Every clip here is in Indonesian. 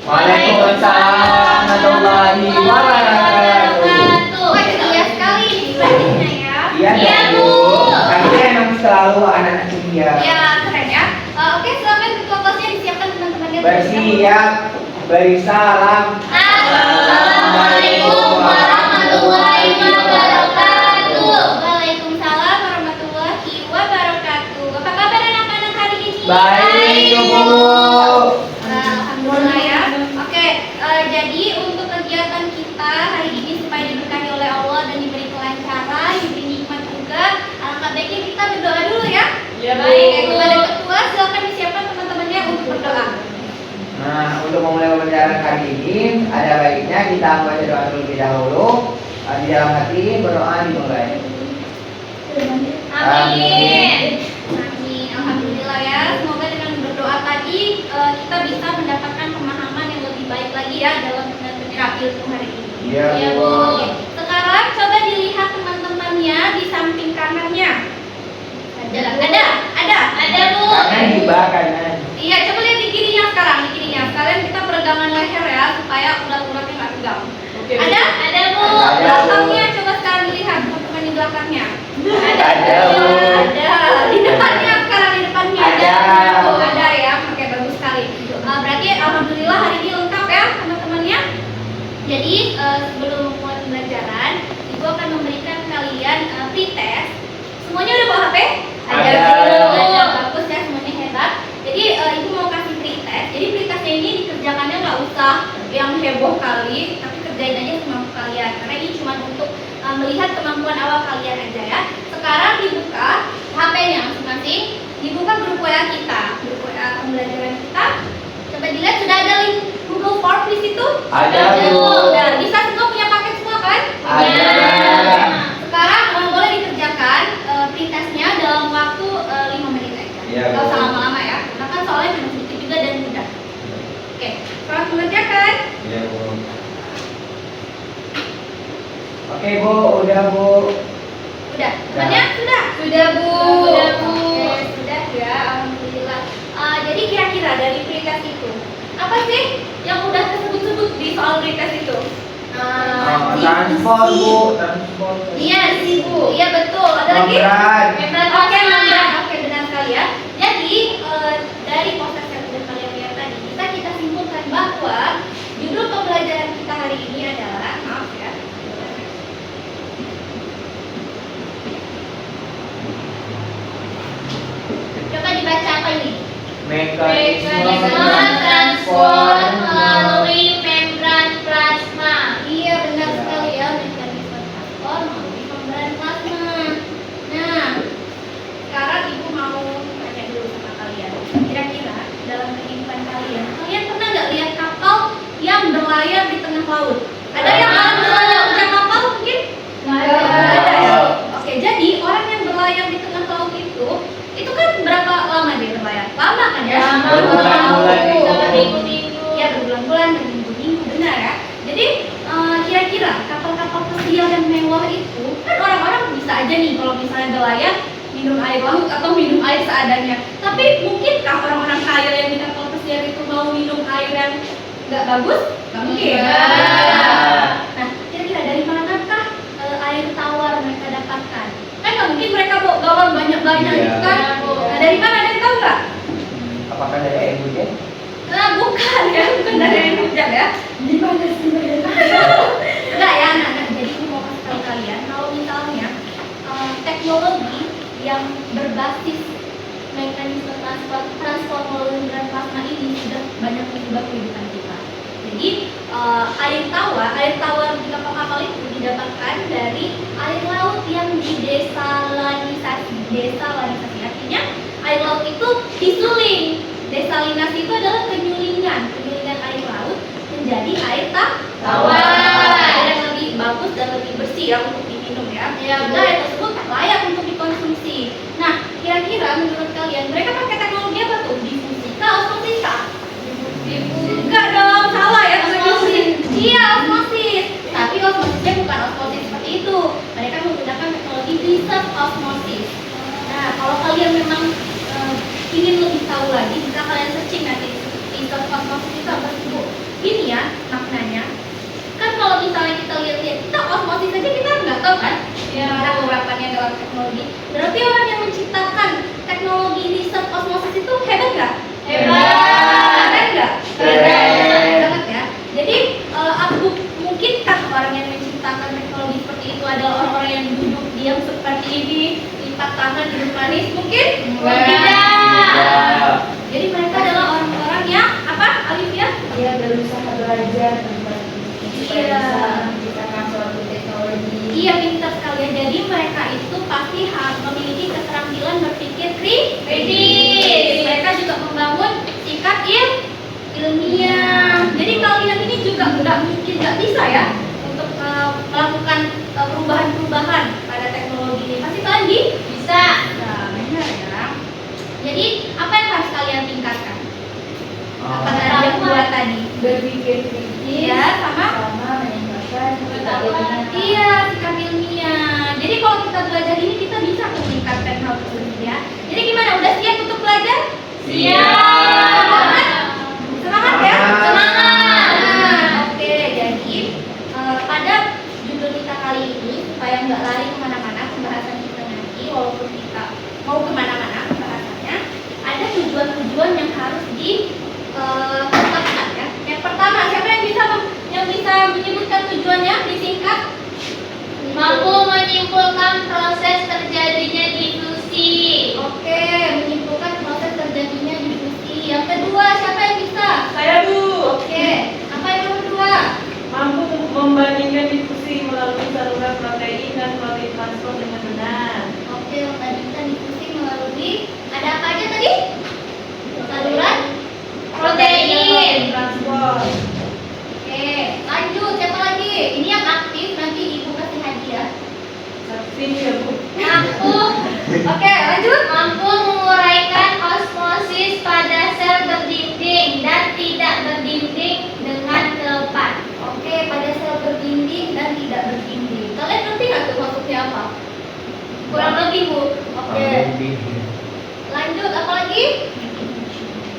Waalaikumsalam warahmatullahi wabarakatuh. Wah, ceria sekali dibacainnya ya. Iya Bu. Kami emang selalu anak-anak ceria. Ya, keren ya. Oke, silakan ketua kelasnya disiapkan teman-temannya. Bersiap, beri salam. Assalamualaikum warahmatullahi wabarakatuh. Waalaikumsalam warahmatullahi wabarakatuh. Apa kabar anak-anak hari ini? Baik Bu. Alhamdulillah ya. Oke, jadi untuk kegiatan kita hari ini supaya diberkahi oleh Allah dan diberi kelancaran, diberi nikmat juga, alangkah baiknya kita berdoa dulu ya. Ya, Baik, kepada ketua silakan disiapkan teman-temannya untuk berdoa. Nah, untuk memulai pembelajaran hari ini, ada baiknya kita membaca doa terlebih dahulu. Di dalam hati berdoa dimulai. Amin. Amin. Alhamdulillah ya. Semoga dengan berdoa tadi kita bisa mendapatkan pemahaman yang lebih baik lagi ya dalam menyerap ilmu hari ini. Iya, Ya, Bu. Oke. Sekarang coba dilihat teman-temannya di samping kanannya. Ada Bu. Kanan juga kanan. Iya, coba lihat di kirinya sekarang, di kirinya. Sekalian kita peregangan leher ya supaya urat-uratnya nggak tegang. Oke, Ada Bu. Ada, Bu. Belakangnya coba sekarang dilihat teman-teman di belakangnya. Ada, Bu. Ada. Di depannya sekarang di depannya Ada. Oh, ada ya. Oke, bagus sekali. Berarti alhamdulillah hari ini lengkap ya teman-temannya. Jadi sebelum mulai pembelajaran, Ibu akan memberikan kalian pretest. Semuanya udah bawa HP? Ada. Bagus ya, semuanya hebat. Jadi Ibu mau kasih pretest. Jadi pretestnya ini dikerjakannya nggak usah yang heboh kali, tapi kerjain aja semampu kalian. Karena ini cuma untuk melihat kemampuan awal kalian aja ya. Sekarang dibuka HP-nya masing-masing, dibuka grup WA kita, grup WA pembelajaran kita. Coba dilihat sudah ada link Google Form di situ. Ada, Bu. Udah bisa semua punya paket semua kan? Ada. Sekarang boleh dikerjakan pretestnya dalam waktu 5 menit aja. Iya, Gak Bu. usah lama-lama ya. Karena kan soalnya cuma sedikit juga dan mudah. Oke, selamat mengerjakan. Iya, Bu. Oke, Bu, udah, Bu. Udah, temannya sudah? Sudah, Bu. Oke, sudah ya, alhamdulillah. Jadi kira-kira dari pretest itu, apa sih yang udah tersebut-sebut di soal pretest itu? Transport, Bu, transport. Iya, sih Bu. Iya betul. Ada lagi? Membran. Oke, membran. Oke, benar sekali ya. Jadi dari proses yang sudah kalian lihat tadi, bisa kita simpulkan bahwa judul pembelajaran kita hari ini adalah, maaf ya. Coba dibaca apa ini? Mekanisme transport melalui membran plasma. Iya, benar sekali ya, mekanisme transport melalui membran plasma. Nah, sekarang Ibu mau tanya dulu sama kalian. Kira-kira dalam kehidupan kalian, kalian pernah nggak lihat kapal yang berlayar di tengah laut? Ada yang pernah berlayar udah kapal mungkin? Nggak ada ya? Oke, jadi orang yang berlayar di tengah laut itu kan berapa lama dia berlayar? Lama kan ya? Berbulan-bulan. Berminggu-minggu. Ya, berbulan-bulan, berminggu-minggu, benar ya. Jadi kira-kira kapal-kapal kecil dan mewah itu kan orang-orang bisa aja nih kalau misalnya berlayar minum air laut atau minum air seadanya. Tapi mungkinkah orang-orang kaya yang di kapal pesiar itu mau minum air yang nggak bagus? Nggak mungkin. Nah, kira-kira dari manakah air tawar mereka dapatkan? Kan nggak mungkin mereka bawa galon banyak-banyak Iya. gitu kan? Nah, dari mana, ada yang tahu nggak? Apakah dari air hujan? Nah, bukan ya, bukan dari air hujan ya. Di mana sih? Enggak ya, anak-anak. Jadi aku mau kasih tahu kalian, kalau misalnya teknologi yang berbasis mekanisme transport melalui membran plasma ini sudah banyak mengubah kehidupan kita. Jadi air tawar di kapal-kapal itu didapatkan dari air laut yang didesalinisasi. Desalinisasi artinya air laut itu disuling. Desalinasi itu adalah penyulingan air laut menjadi air tawar. Air yang lebih bagus dan lebih bersih ya untuk diminum ya. Sehingga air tersebut layak untuk dikonsumsi. Nah, kira-kira menurut kalian mereka pakai teknologi apa tuh? Difusi kah, osmosisa? Enggak dong, salah ya. Osmosis. Iya, osmosis. Tapi osmosisnya bukan osmosis seperti itu. Mereka menggunakan teknologi reverse osmosis. Nah, kalau kalian memang ingin lebih tahu lagi, bisa kalian searching nanti reverse osmosis itu apa sih Bu? Ada beberapanya dalam teknologi. Berarti orang yang menciptakan teknologi riset osmosis itu hebat nggak? Keren nggak? Keren banget ya. Jadi mungkinkah orang yang menciptakan teknologi seperti itu adalah orang-orang yang duduk diam seperti ini, lipat tangan, duduk manis? Mungkin? Tidak. Jadi mereka adalah orang-orang yang apa, Alifia? Dia berusaha belajar tentang Iya. menciptakan suatu teknologi. Iya, pintar sekali ya. Jadi mereka itu pasti harus memiliki keterampilan berpikir kritis. Mereka juga membangun sikap ilmiah. Jadi kalian ini juga nggak mungkin nggak bisa ya untuk melakukan perubahan-perubahan pada teknologi ini. Pasti kalian bisa. Nah, benar ya. Jadi apa yang harus kalian tingkatkan? Apa tadi yang dua tadi? Berpikir kritis. Iya, sama meningkatkan sikap ilmiah. iya, sikap ilmiah. Jadi kalau kita belajar ini kita bisa meningkatkan hal tersebut ya. Jadi gimana? Udah siap untuk belajar? Semangat? Semangat ya? Nah, oke. Jadi pada judul kita kali ini supaya nggak lari kemana-mana pembahasan kita nanti, walaupun kita mau kemana-mana pembahasannya, ada tujuan-tujuan yang harus ditetapkan ya. Yang pertama, siapa yang bisa menyebutkan tujuannya disingkat? Mampu menyimpulkan proses terjadinya difusi. Oke, menyimpulkan proses terjadinya difusi. Yang kedua, siapa yang bisa? Saya Bu, Oke, apa yang kedua? mampu membandingkan difusi melalui saluran protein dan protein transport dengan benar. Oke, membandingkan difusi melalui ada apa aja tadi? Saluran Protein. Transport. Oke, lanjut. Siapa lagi? Ini yang aktif, nanti ibu kasih hadiah. Vaksin ya Bu. Mampu Oke, lanjut. mampu menguraikan osmosis pada sel berdinding dan tidak berdinding dengan tepat. Oke, pada sel berdinding dan tidak berdinding. Kalian ngerti nggak tuh maksudnya apa? Kurang lebih Bu. Oke. Lanjut, apa lagi?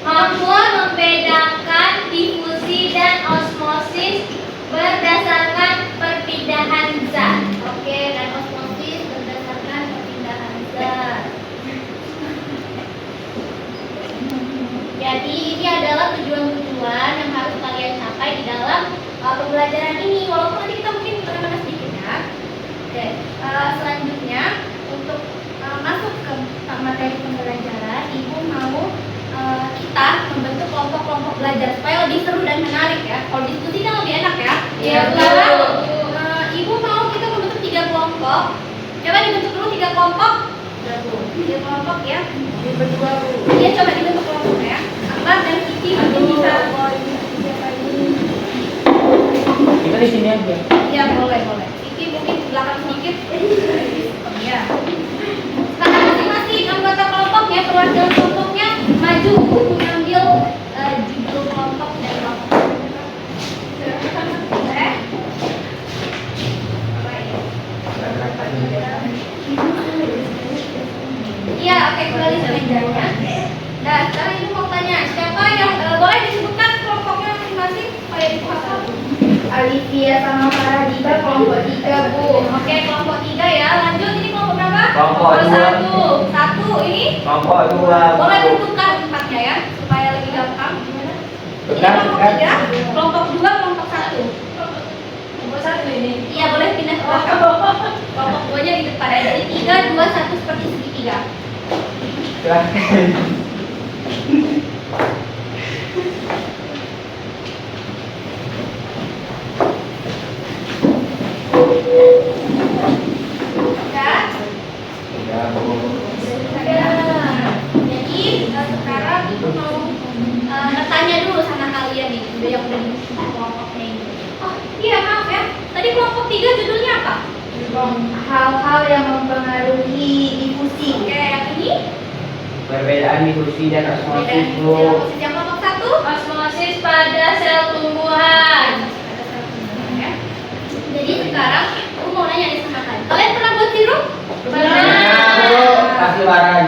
Mampu membedakan difusi dan osmosis berdasarkan perpindahan zat. Oke, dan osmosis berdasarkan perpindahan zat. Jadi ini adalah tujuan-tujuan yang harus kalian capai di dalam pembelajaran ini. Walaupun nanti kita mungkin kemana-mana sedikit ya. Oke, selanjutnya untuk masuk ke materi pembelajaran, ibu mau kita membentuk kelompok-kelompok belajar supaya lebih seru dan menarik ya. Kalau diskusi kan lebih enak ya. Iya, Sekarang, Bu. ibu mau kita membentuk 3 kelompok. Coba dibentuk dulu 3 kelompok. Ya Bu. 3 kelompok ya. Ini berdua Bu. Iya, coba dibentuk kelompok ya. Akbar dan Kiki mungkin bisa. Siapa ini? Kita di sini aja. Iya, boleh. Kiki mungkin ke belakang sedikit. Iya. Sekarang masing-masing anggota kelompoknya, perwakilan kelompoknya maju untuk mengambil judul kelompok dan kelompok. Iya, oke, kembali ke mejanya. Nah, sekarang ibu mau tanya, siapa yang boleh disebutkan kelompoknya masing-masing supaya ibu hafal? Alifia sama Faradiba kelompok 3 Bu. Oke, kelompok 3 ya. Lanjut, ini kelompok berapa? Kelompok dua. Satu, ini Kelompok 2. boleh bertukar tempatnya ya, supaya lebih gampang. Gimana? Ini Tukar, kelompok tukar. 3, kelompok 2, kelompok 1. Kelompok 1 ini. Iya, boleh pindah ke belakang. Kelompok 2-nya di depan ya. Jadi 3, 2, 1 seperti segitiga. Ya. Jadi sekarang ibu mau bertanya dulu sama kalian nih, yang udah di kelompoknya ini. Oh iya, maaf ya. Tadi kelompok 3 judulnya apa? Hal-hal yang mempengaruhi difusi. Oke, yang ini Perbedaan difusi dan beda osmosis, nih. Bu. Posisi yang kelompok 1 Osmosis pada sel tumbuhan. ya. Jadi sekarang aku mau nanya nih sama kalian. Kalian pernah buat sirup? Bu, kasih waran.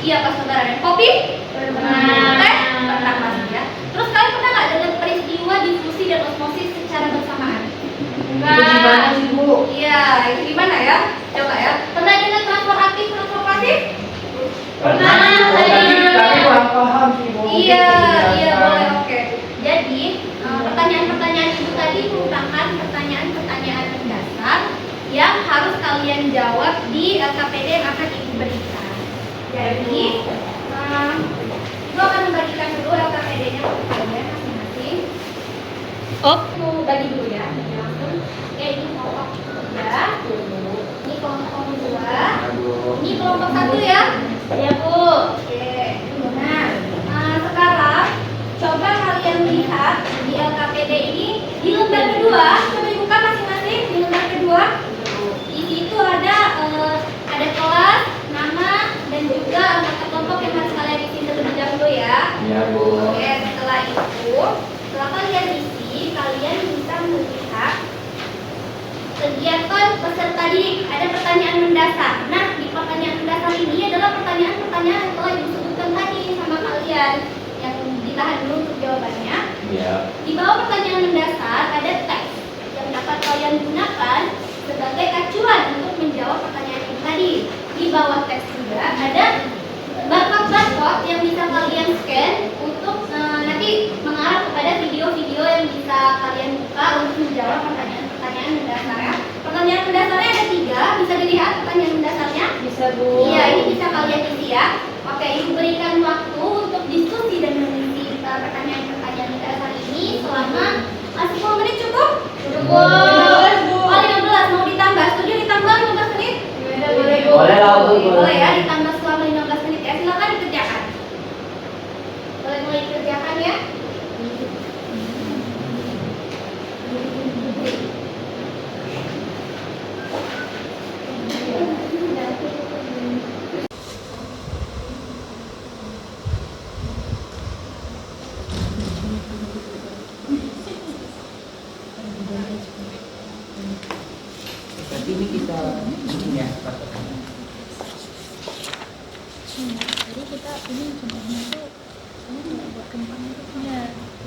Iya, pas lebaran. Kopi? Pernah. Teh? Pernah pasti ya. Terus kalian pernah nggak dengan peristiwa difusi dan osmosis secara bersamaan? Itu gimana sih Bu? Iya, itu gimana ya? Coba ya. Pernah dengar transfer aktif, transfer pasif? Pernah. Tapi kurang paham sih. Bu. Iya, Mungkin iya penjelasan. boleh, oke. Jadi pertanyaan-pertanyaan itu tadi merupakan pertanyaan-pertanyaan mendasar yang harus kalian jawab di LKPD yang akan ibu berikan. Jadi, ibu akan membagikan dulu LKPD-nya untuk kalian masing-masing. Mau bagi dulu ya, langsung. Oke, ini kelompok 3, ini kelompok 2, Aduh. ini kelompok 1 ya. Ya Bu. Oke, nah sekarang coba kalian lihat di LKPD ini di lembar kedua, coba dibuka masing-masing di lembar kedua. Di situ ada kelas, nama, dan juga anggota kelompok yang harus kalian isi terlebih dahulu ya. Iya, Bu. Oke, setelah itu, setelah kalian isi, kalian bisa melihat kegiatan peserta didik. Ada pertanyaan mendasar. Nah, di pertanyaan mendasar ini adalah pertanyaan-pertanyaan yang telah disebutkan tadi sama kalian. Yang ditahan dulu untuk jawabannya. Iya. Di bawah pertanyaan mendasar ada teks yang dapat kalian gunakan sebagai acuan untuk menjawab pertanyaan ini tadi. Di bawah teks juga ada barcode-barcode yang bisa kalian scan untuk nanti mengarah kepada video-video yang bisa kalian buka untuk menjawab pertanyaan-pertanyaan mendasar ya. Pertanyaan mendasarnya ada 3, bisa dilihat pertanyaan mendasarnya? Bisa Bu. Iya, ini bisa kalian isi ya. Oke, ibu berikan waktu untuk diskusi dan mengisi pertanyaan-pertanyaan mendasar ini selama 10 menit cukup? Cukup. Oh, 15 mau ditambah? Setuju ditambah 15 menit? Boleh Bu. Boleh lah, Bu. Boleh ya, ditambah selama 15 menit ya. Silakan dikerjakan. Boleh mulai dikerjakan ya. Berarti ini kita bikin ya, patokannya. Jadi kita ini contohnya tuh ini nggak buat kentang itu punya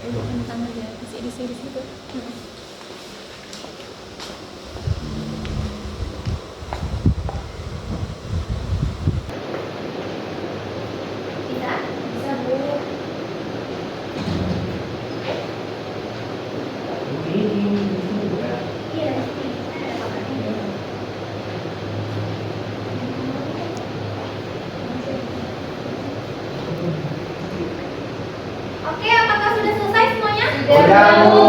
buat kentang aja isi di situ. Bisa? Bisa Bu. Ini bukan. Iya. Ada pakarnya. Oke, apakah sudah selesai semuanya? Udah, Bu.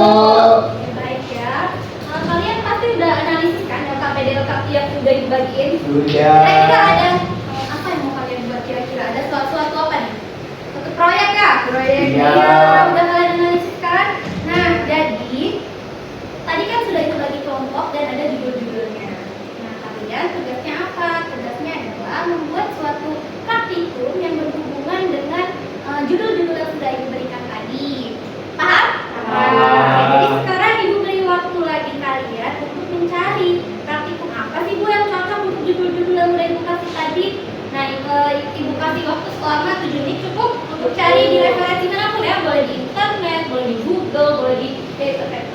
Oke, baik ya. Kalian pasti udah analisis kan LKPD yang sudah dibagiin? Sudah. Kira-kira ada apa yang mau kalian buat kira-kira? Ada suatu apa nih? Satu proyek ya? Proyek. Iya. Udah kalian analisis kan? Nah, jadi tadi kan sudah itu bagi kelompok dan ada judul-judulnya. Nah, kalian tugasnya apa? Tugasnya adalah membuat suatu praktikum yang berhubungan dengan judul-judul yang sudah ibu berikan tadi. Paham? Paham. Oke, jadi sekarang ibu beri waktu lagi kalian untuk mencari praktikum apa sih Bu yang cocok untuk judul-judul yang udah ibu kasih tadi. Nah, ibu kasih waktu selama 7 menit cukup untuk cari di referensi manapun ya. Boleh di internet, boleh di Google, boleh di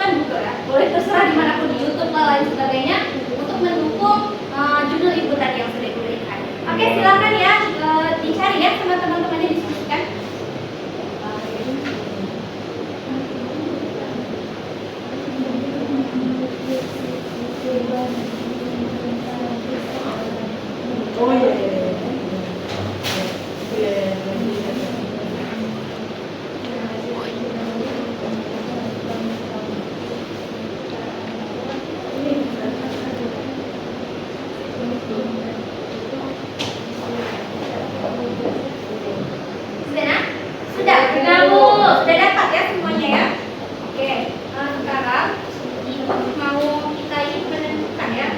kan juga ya. Boleh terserah dimanapun di YouTube dan lain sebagainya untuk mendukung judul ibu tadi yang sudah ibu berikan. Oke, silakan ya dicari ya sama teman-temannya diskusikan. Oh iya iya. Iya. Sudah, nah? Sudah, Bu. Sudah dapat ya semuanya ya. Oke, sekarang ibu mau kita ini menentukan ya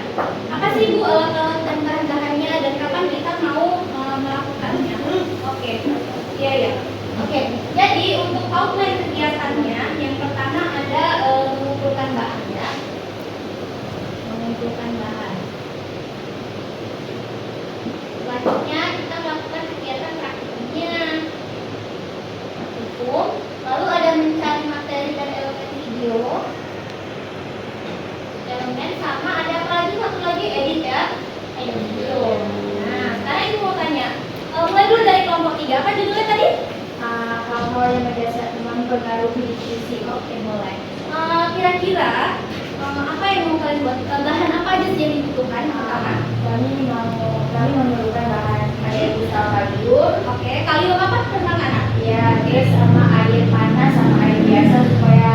Ya, apa judulnya tadi? Hal-hal yang mempengaruhi diskusi. Oke, mulai. Kira-kira apa yang mau kalian buat? Bahan apa aja sih yang dibutuhkan pertama? Kami memerlukan bahan air kristal kalium, Oke, kalium apa tentang anak? ya, terus sama air panas sama air biasa supaya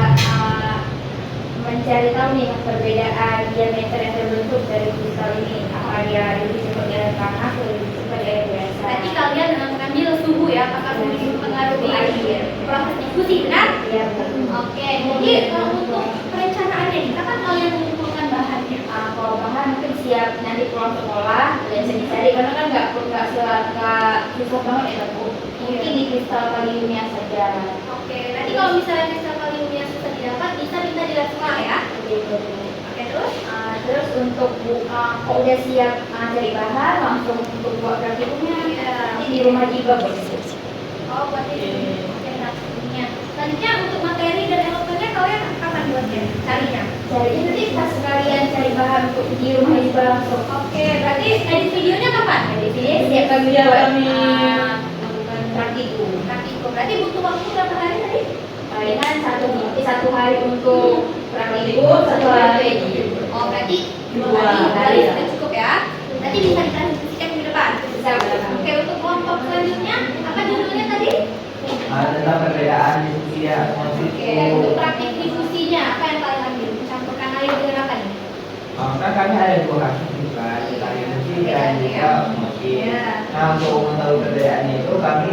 mencari tahu nih perbedaan diameter yang terbentuk dari kristal ini. Apa dia lebih seperti air panas atau lebih seperti air biasa? Berarti kalian mengambil suhu ya, apakah suhu ini mempengaruhi Air. proses diskusi, benar? Iya, betul. Oke, jadi untuk perencanaannya nih, kapan kalian mengumpulkan bahannya? Kalau bahan mungkin siap nanti pulang sekolah biasa dicari karena kan nggak susah banget ya Bu. Mungkin di kristal kaliumnya saja. Oke, nanti kalau misalnya kristal kaliumnya susah didapat, bisa minta di lab sekolah ya. Begitu. Oke, terus? Terus untuk kalau udah siap cari bahan langsung untuk buat praktikumnya nanti di rumah juga Bu. Oh, buat ini. Oke, nah, selanjutnya untuk materi dan elemennya kalian kapan buatnya? Carinya? Cari nanti pas sekalian cari bahan untuk di rumah juga langsung. Oke, berarti edit videonya kapan? Di sini siap kami Siap buat kami. melakukan praktikum. Praktikum. Berarti butuh waktu berapa hari tadi? Palingan satu hari untuk praktikum, satu hari edit. Oh, berarti Dua hari hari ya. sudah cukup ya. Nanti bisa ditranslasikan minggu depan. Bisa, Bu. Oke, untuk kelompok selanjutnya apa judulnya tadi? Tentang perbedaan diskusi ya, Oke, itu. untuk praktik diskusinya apa yang kalian ambil? Campurkan air dengan apa nih? Kan kami ada dua kasus juga, tentang diskusi dan juga emosi. Ya. Nah, untuk mengetahui perbedaannya itu kami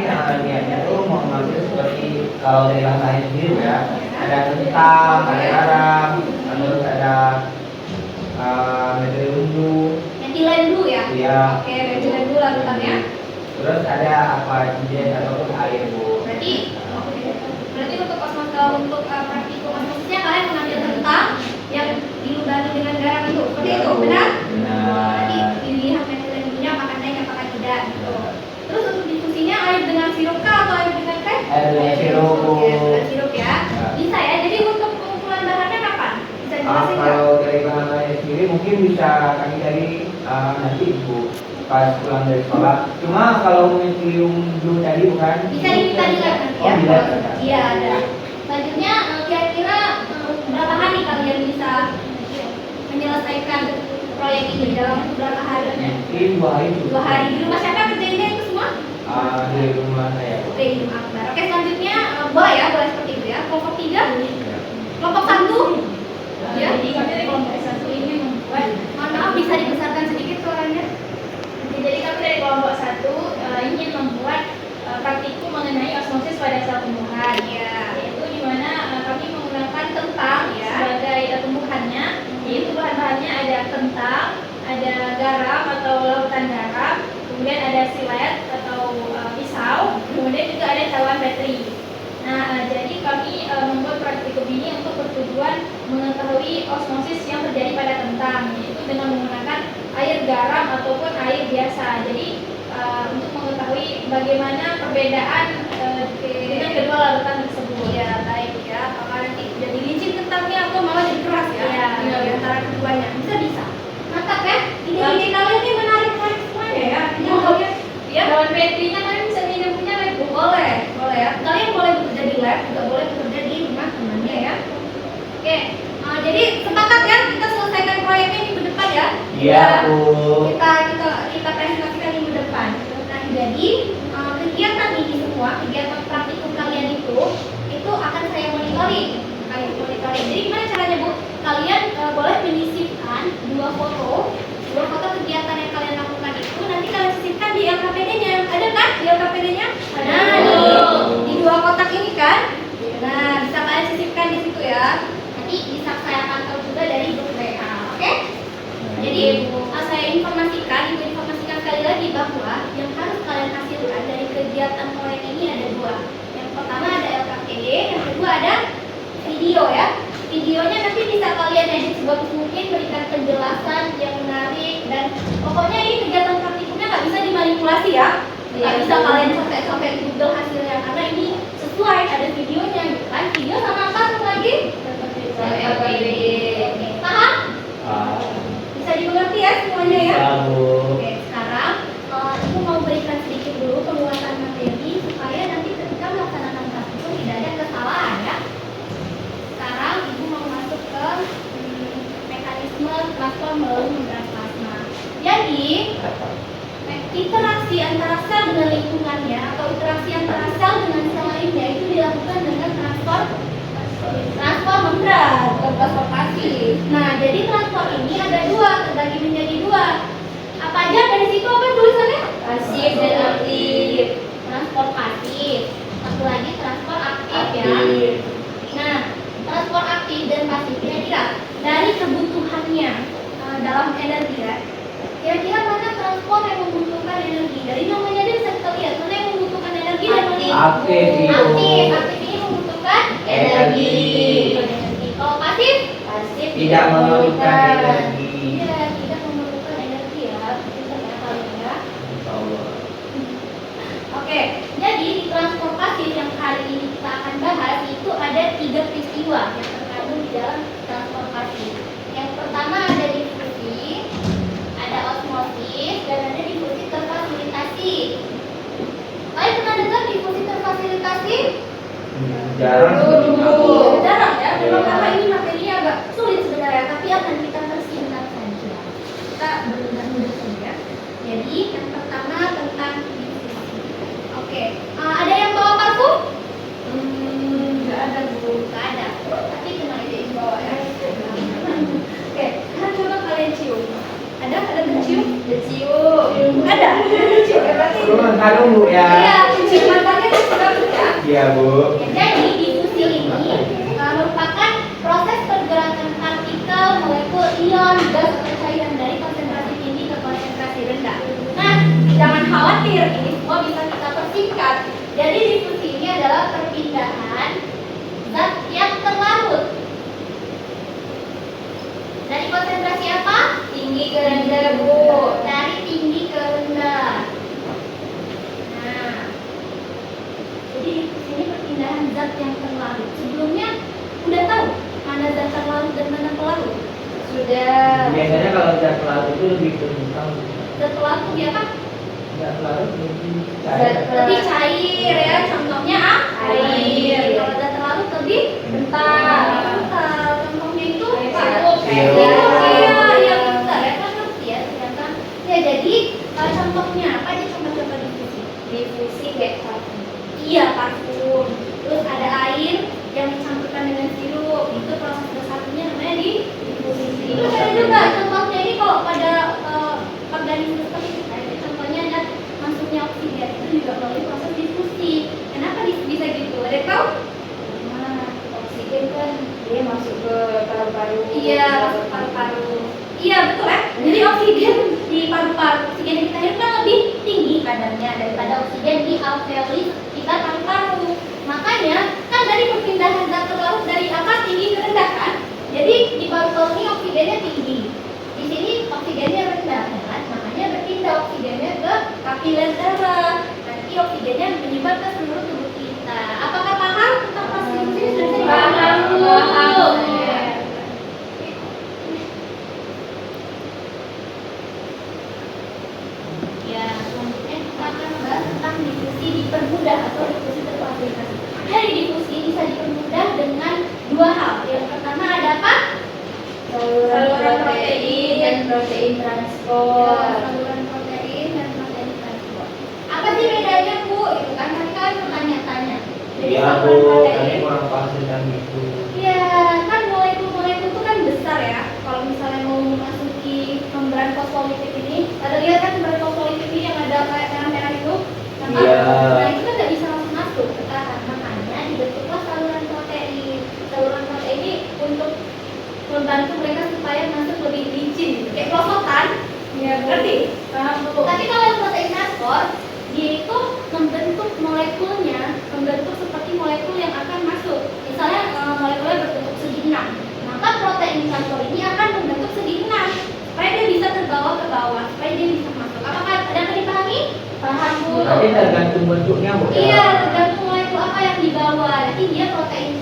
niatnya itu mau mengambil seperti kalau dari bahasanya sendiri ya, ada tentang, ada garam, terus ada metode unjuk, Metilen dulu ya. ya, Oke, metilen dulu larutannya. terus ada apa jenis ataupun air bu. Berarti berarti untuk praktikum osmosisnya kalian mengambil tentang yang diludahi dengan garam itu, seperti itu, benar? Berarti Benar. pilihan metilen dulunya apakah naik apakah tidak gitu. Terus untuk diskusinya air dengan sirup kah atau air dengan teh? Air dengan sirup. Oke, dengan sirup ya. Ya. Bisa ya. Jadi untuk pengumpulan bahannya kapan? Bisa dijelasin nggak? Kalau dari bahan sendiri mungkin bisa kami cari nanti bu pas pulang dari sekolah. Cuma kalau mencium dulu tadi bukan? Bisa diminta di lab nanti Oh, ya. di lab ada. Iya ada. Selanjutnya kira-kira berapa hari kalian bisa menyelesaikan proyek ini dalam berapa hari? Mungkin 2 hari. cukup. 2 hari. Di rumah siapa kerjainnya itu semua? Di rumah saya. Bu. Oke, di rumah Akbar. Oke, selanjutnya boleh ya, boleh seperti itu ya. Kelompok 3, Ya. kelompok 1. Ya. Jadi kami dari kelompok satu ini membuat. Mohon maaf bisa dibesarkan sedikit suaranya. Jadi kami dari kelompok satu ingin membuat praktikum mengenai osmosis pada sel tumbuhan. Ya. Yaitu di mana kami menggunakan kentang Ya. sebagai tumbuhannya. Yaitu bahan-bahannya ada kentang, ada garam atau larutan garam, kemudian ada silet atau pisau, kemudian juga ada cawan bateri. Nah, jadi kami membuat praktikum ini untuk bertujuan mengetahui osmosis yang terjadi pada kentang, yaitu dengan menggunakan air garam ataupun air biasa. Jadi untuk mengetahui bagaimana perbedaan dengan kedua larutan tersebut. Ya, baik ya. Apakah nanti jadi licin kentangnya atau malah jadi keras ya? Iya. Di antara keduanya. Bisa. Mantap ya. Ide-ide kalian ini menarik semuanya ya. Yang kalian ya. Cawan baterinya kan bisa minum punya lab, Bu. Boleh ya. Kalian boleh bekerja di lab, juga boleh bekerja di rumah temannya ya. Oke. Jadi sepakat ya kita selesaikan proyeknya minggu depan ya. Iya bu. Kita presentasikan minggu depan. Nah, jadi kegiatan ini semua, kegiatan praktikum kalian itu akan saya monitoring. Jadi gimana caranya Bu? Kalian boleh menyisipkan dua foto kegiatan yang kalian lakukan itu nanti kalian sisipkan di LKPD-nya. Ada kan di LKPD-nya? Nah, di 2 kotak ini kan. Nah, bisa kalian sisipkan di situ ya. Nanti bisa saya pantau juga dari grup WA. Oke? Jadi saya informasikan sekali lagi bahwa yang harus kalian hasilkan dari kegiatan proyek ini ada 2. Yang pertama ada LKPD, yang kedua ada video ya. Videonya nanti bisa kalian edit sebagus mungkin, berikan penjelasan yang menarik dan pokoknya ini kegiatan praktikumnya nggak bisa dimanipulasi ya. Nggak bisa kalian sampai Google hasilnya karena ini sesuai ada videonya gitu kan. Video sama apa satu lagi? LKPD. Oke, paham? Bisa dimengerti ya semuanya ya? Bisa bu. Oke, sekarang aku mau berikan sedikit dulu penguatan materi melalui membran plasma. Jadi interaksi antara sel dengan lingkungannya atau interaksi antara sel dengan sel lainnya itu dilakukan dengan transfer membran atau transfer pasif. Nah, jadi transfer ini ada dua, terbagi menjadi dua. Apa aja dari situ apa tulisannya? Pasif dan aktif. Transfer pasif. Satu lagi transfer aktif ya. Aktif. Nah, transfer aktif dan pasif kira-kira dari kebutuhannya dalam energi ya. Kira-kira mana transport yang membutuhkan energi? Dari namanya aja bisa kita lihat mana yang membutuhkan energi dan mana yang Aktif. aktif ini membutuhkan Energi. Kalau pasif Tidak memerlukan energi. tidak memerlukan energi ya. Pintar ya kalian ya. Insyaallah. Oke, jadi di transport pasif yang hari ini kita akan bahas itu ada 3 peristiwa yang terkandung di dalam transport pasif. Yang pertama ada difusi, ada osmosis, dan ada difusi terfasilitasi. Kalian pernah dengar difusi terfasilitasi? Jarang sih. Jarang ya, memang Ya. karena ini materinya agak sulit sebenarnya, tapi akan kita persingkat saja. Kita bermudah-mudah saja. Jadi yang pertama tentang difusi. Oke, ada yang bawa parfum? Nggak ada bu, nggak ada. Tapi tenang aja yang bawa ya. Oke, sekarang coba kalian cium. Ada cium? Cium. Ada. Cium ya berarti. Turun kalung Bu Iya, ya. ciuman tangan itu sudah ya. Iya Bu. Jadi difusi ini merupakan proses pergerakan partikel, molekul, ion, gas atau cairan dari konsentrasi tinggi ke konsentrasi rendah. Nah, jangan khawatir, ini semua bisa kita persingkat. Jadi difusi ini adalah perpindahan zat yang terlarut dari konsentrasi apa? Tinggi ke rendah, Bu. Dari tinggi ke rendah. Nah, jadi ini perpindahan zat yang terlarut. Sebelumnya udah tahu mana zat terlarut dan mana pelarut? Sudah. Biasanya kalau zat pelarut itu lebih kental. Zat pelarut lebih apa? Zat pelarut lebih Zat cair. Lebih cair ya. Contohnya Air. Kalau zat terlarut lebih kental. Kental. Contohnya itu Air. Iya bentar ya kan ngerti ya ternyata. Ya jadi contohnya apa aja contoh-contoh difusi? Difusi kayak parfum. Iya parfum. Terus ada air yang dicampurkan dengan sirup. Itu proses bersatunya namanya difusi. Terus ada juga contohnya ini kalau pada organisme seperti kita itu contohnya ada masuknya oksigen itu juga melalui proses difusi. Kenapa bisa gitu? Ada yang tahu? Nah, oksigen kan dia masuk ke paru-paru. Iya, masuk paru-paru. Iya betul ya. Jadi oksigen di paru-paru, oksigen yang kita hirup kan lebih tinggi kadarnya daripada oksigen di alveoli sekitar paru-paru. Makanya kan dari perpindahan zat terlarut dari apa tinggi ke rendah kan. Jadi di paru-paru ini oksigennya tinggi. Di sini oksigennya rendah kan. Makanya berpindah oksigennya ke kapiler darah. Nanti oksigennya menyebar ke seluruh tubuh kita. Apakah paham tentang proses ini? Sudah bisa dipahami? Paham. Ya, selanjutnya kita akan membahas tentang difusi dipermudah atau difusi terfasilitasi. Jadi difusi bisa dipermudah dengan dua hal. Yang pertama ada apa? Saluran protein dan protein transport. Saluran protein dan protein transport. Apa sih bedanya Bu? Itu kan tadi kalian bertanya-tanya. Jadi Iya saluran Bu, tadi protein. kurang pas dengan itu. Iya, kan molekul-molekul itu kan besar ya. Kalau misalnya mau memasuki membran fosfolipid ini, ada lihat kan membran fosfolipid ini yang ada kayak merah-merah itu? Nampak? Iya. Nah itu kan nggak bisa langsung masuk ke tanah, makanya dibentuklah saluran protein. Saluran protein ini untuk membantu mereka supaya masuk lebih licin, gitu. Kayak pelosotan. Iya, Bu. Ngerti? Paham, Bu. Tapi kalau yang protein transport, dia itu membentuk molekulnya, membentuk seperti molekul yang akan masuk. Misalnya molekulnya berbentuk segi 6, maka protein transport ini akan membentuk segi 6 supaya dia bisa terbawa ke bawah, supaya dia bisa masuk. Apakah ada yang dipahami? Paham Bu? Tapi tergantung bentuknya Bu. Iya, tergantung molekul apa yang dibawa. Nanti dia protein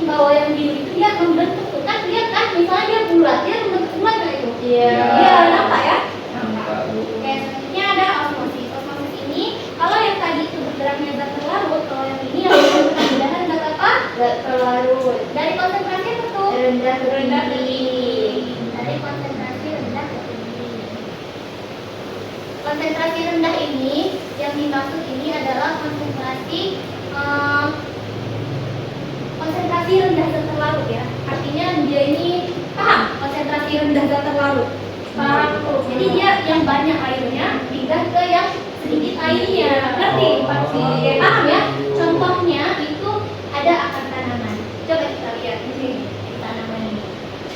pembawa yang biru itu dia membentuk tuh kan, lihat kan, misalnya dia bulat, dia membentuk bulat kan itu. Iya. Iya, nampak ya? Nampak, Bu. Oke, selanjutnya ada osmosis. Osmosis ini, kalau yang tadi itu bergeraknya zat terlarut, kalau yang ini yang perpindahan zat apa? Zat terlarut. Dari konsentrasi apa tuh? Rendah ke Rendah ke tinggi. tinggi. Dari konsentrasi rendah konsentrasi rendah ini yang dimaksud ini adalah konsentrasi rendah zat terlarut ya. Artinya dia ini paham konsentrasi rendah zat terlarut. Paham. Jadi dia yang banyak airnya pindah ke yang sedikit airnya. Ngerti? Pasti. Paham ya? Contohnya itu ada akar tanaman. Coba kita lihat di sini di tanaman ini.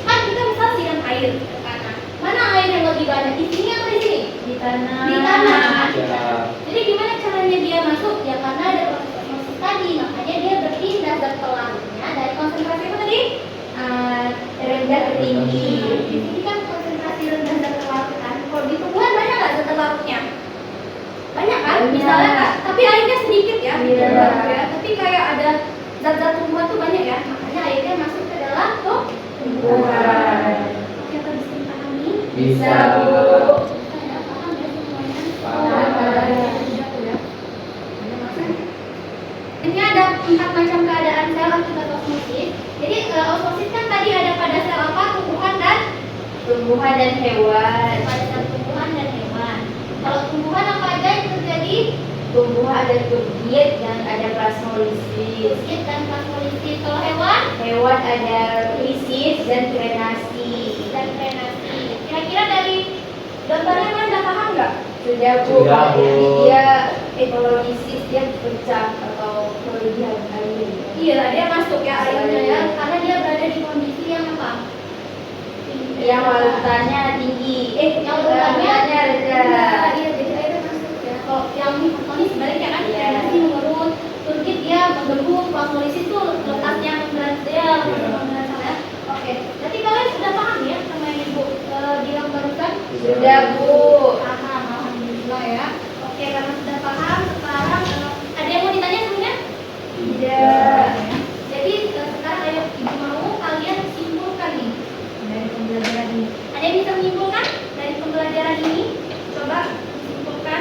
Kan kita bisa siram air ke tanah. Mana air yang lebih banyak? Di sini atau di sini? Di tanah. Di tanah. Ya. Jadi gimana caranya dia masuk? Ya karena ada proses osmosis tadi, makanya dia berpindah zat pelarutnya dari konsentrasi apa tadi? Rendah ke tinggi. Di sini kan konsentrasi rendah zat pelarut kan. Kalau di tumbuhan banyak nggak zat pelarutnya? Banyak kan? Banyak. Misalnya kan? Tapi airnya sedikit ya. Iya. Ya. Tapi kayak ada zat-zat tumbuhan tuh banyak ya. Makanya airnya masuk ke dalam Tumbuhan. Oke, apa bisa dipahami? Bisa, Bu. Saya paham ya semuanya. Paham. Ini ada 4 macam keadaan sel akibat osmosis. Jadi osmosis kan tadi ada pada sel apa? Tumbuhan dan Tumbuhan dan hewan. pada sel tumbuhan dan hewan. Kalau tumbuhan apa aja yang terjadi? Tumbuhan ada turgid dan ada plasmolisis. Turgid dan plasmolisis. Kalau hewan Hewan ada lisis dan krenasi. dan krenasi. Kira-kira dari gambarnya kan udah paham nggak? Sudah, Bu. Sudah, Bu. Dia ekologisis, dia pecah atau kelebihan air. Iya, dia masuk ya airnya ya, karena dia berada di kondisi yang apa? Yang larutannya tinggi. Yang larutannya rendah. Iya, jadi airnya masuk ya. Kalau yang hipotonis sebaliknya kan, Iya. krenasi menurun, turgid dia menggembung, plasmolisis itu letaknya memberat dia, memberat ya. Oke, berarti kalian sudah paham ya sama yang Ibu bilang barusan? Sudah, Bu. Paham, alhamdulillah ya. Oke, karena sudah paham, sekarang ada yang mau ditanya sebelumnya? Tidak. Jadi sekarang ayo Ibu mau kalian simpulkan nih dari pembelajaran ini. Ada yang bisa menyimpulkan dari pembelajaran ini? Coba simpulkan,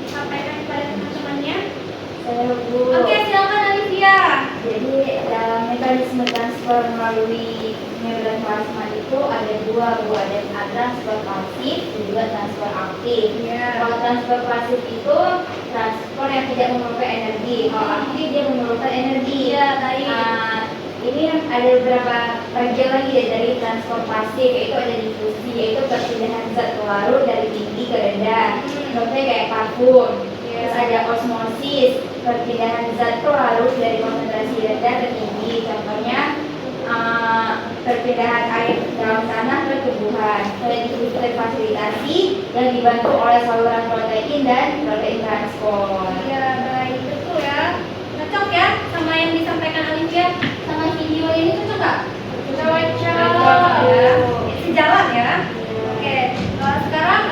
disampaikan kepada teman-temannya. Saya, Bu. Oke, silakan Alivia. Jadi dalam mekanisme transfer melalui membran plasma itu ada dua, Bu. Ada transfer pasif dan juga transfer aktif. Kalau transfer pasif itu transfer yang tidak memerlukan energi. Kalau aktif dia memerlukan energi. Iya, baik. Ini ada beberapa bagian lagi deh dari transfer pasif, yaitu ada difusi, yaitu perpindahan zat pelarut dari tinggi ke rendah. Contohnya kayak parfum. Terus ada osmosis, perpindahan zat pelarut dari konsentrasi rendah ke tinggi. Contohnya perpindahan air dalam tanah ke tumbuhan. Selain itu terfasilitasi yang dibantu oleh saluran protein dan protein transport. Iya, baik. Betul ya. Cocok ya sama yang disampaikan Alivia sama video ini, cocok nggak? Cocok ya. Sejalan ya. Oke, sekarang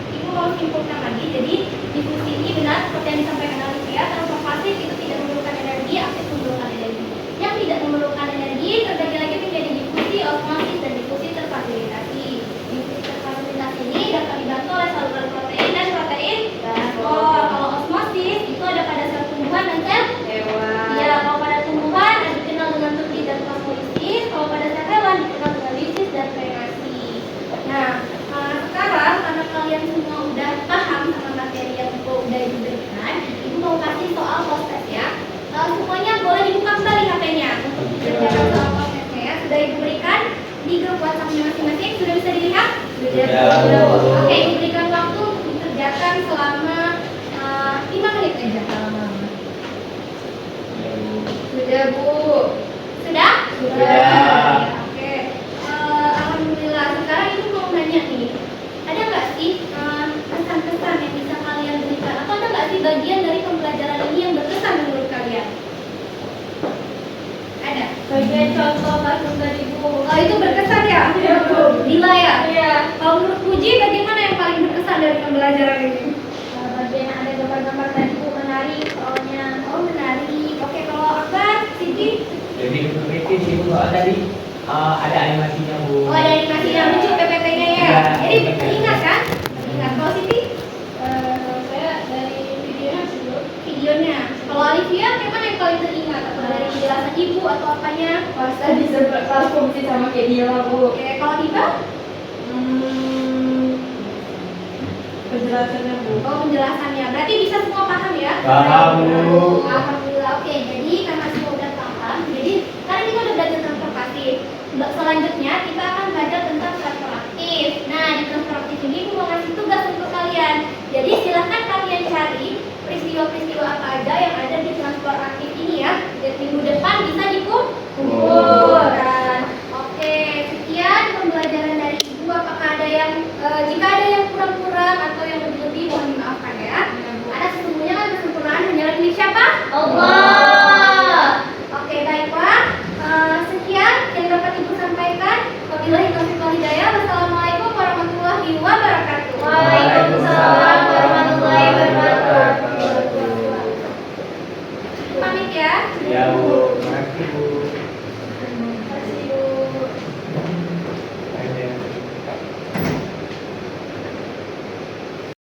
Ibu mau simpulkan lagi. Jadi difusi ini benar seperti yang disampaikan Alivia, transfer pasif itu tidak memerlukan energi, aktif memerlukan energi. Yang tidak memerlukan energi terbagi lagi menjadi difusi, osmosis, dan difusi terfasilitasi. Difusi terfasilitasi ini dapat dibantu oleh saluran protein dan protein transport. Kalau osmosis itu ada pada sel tumbuhan dan sel Hewan. ya, kalau pada tumbuhan dikenal dengan turgid dan plasmolisis, kalau pada sel hewan dikenal dengan lisis dan krenasi. Nah, sekarang karena kalian semua udah paham sama materi yang udah diberikan, Ibu mau kasih soal post-test ya. Semuanya boleh dibuka kembali HP-nya untuk dikerjakan soal post-testnya ya. Sudah Ibu berikan di grup WhatsApp-nya masing-masing, sudah bisa dilihat? Sudah. Oke, Ibu berikan waktu untuk dikerjakan selama 5 menit aja. Sudah, Bu. Sudah? Sudah. Oke. Alhamdulillah. Sekarang Ibu mau nanya nih. Ada nggak sih pesan-pesan yang bisa kalian berikan? Atau ada nggak sih bagian dari pembelajaran ini yang berkesan menurut kalian? Ada? Bagian contoh langsung dari Bu. Oh, itu berkesan ya? Bila ya? Iya. Kalau menurut Puji, bagaimana yang paling berkesan dari pembelajaran ini? Bagian ada gambar-gambar tadi Bu, menarik soalnya. Oh, menarik. Oke, kalau Akbar, Siti? Jadi kritis itu soal tadi ada animasinya, Bu. Oh, ada animasi yang lucu PPT-nya ya? Iya. Jadi teringat kan? Teringat. Kalau Siti? Saya dari videonya sih Bu. Videonya. Kalau Alivia, bagaimana yang paling teringat? Atau dari penjelasan Ibu atau apanya? Pas tadi sempat fungsi sama kayak dia lah, Bu. Oke, kalau Diva? penjelasannya Bu. Oh, penjelasannya. Berarti bisa semua paham ya? Paham, Bu. Alhamdulillah. Oke, jadi karena semua udah paham, jadi sekarang kita udah belajar transfer pasif. Selanjutnya kita akan belajar tentang transfer aktif. Nah, di transfer aktif ini aku mau ngasih tugas untuk kalian. Jadi silahkan kalian cari peristiwa-peristiwa apa aja yang ada di transfer aktif ini ya. Dan minggu depan bisa dikumpulkan. Oke, sekian pembelajaran dari Ibu. Apakah ada yang jika ada yang kurang-kurang atau yang lebih-lebih mohon dimaafkan ya. Ada sesungguhnya kan kesempurnaan hanya milik siapa? Allah. Oke, baiklah. Sekian yang dapat Ibu sampaikan. Wabillahi taufiq wal hidayah. Wassalamualaikum warahmatullahi wabarakatuh. Waalaikumsalam warahmatullahi wabarakatuh. Pamit ya. Ya, Bu. Terima kasih, Bu. Terima kasih, Bu.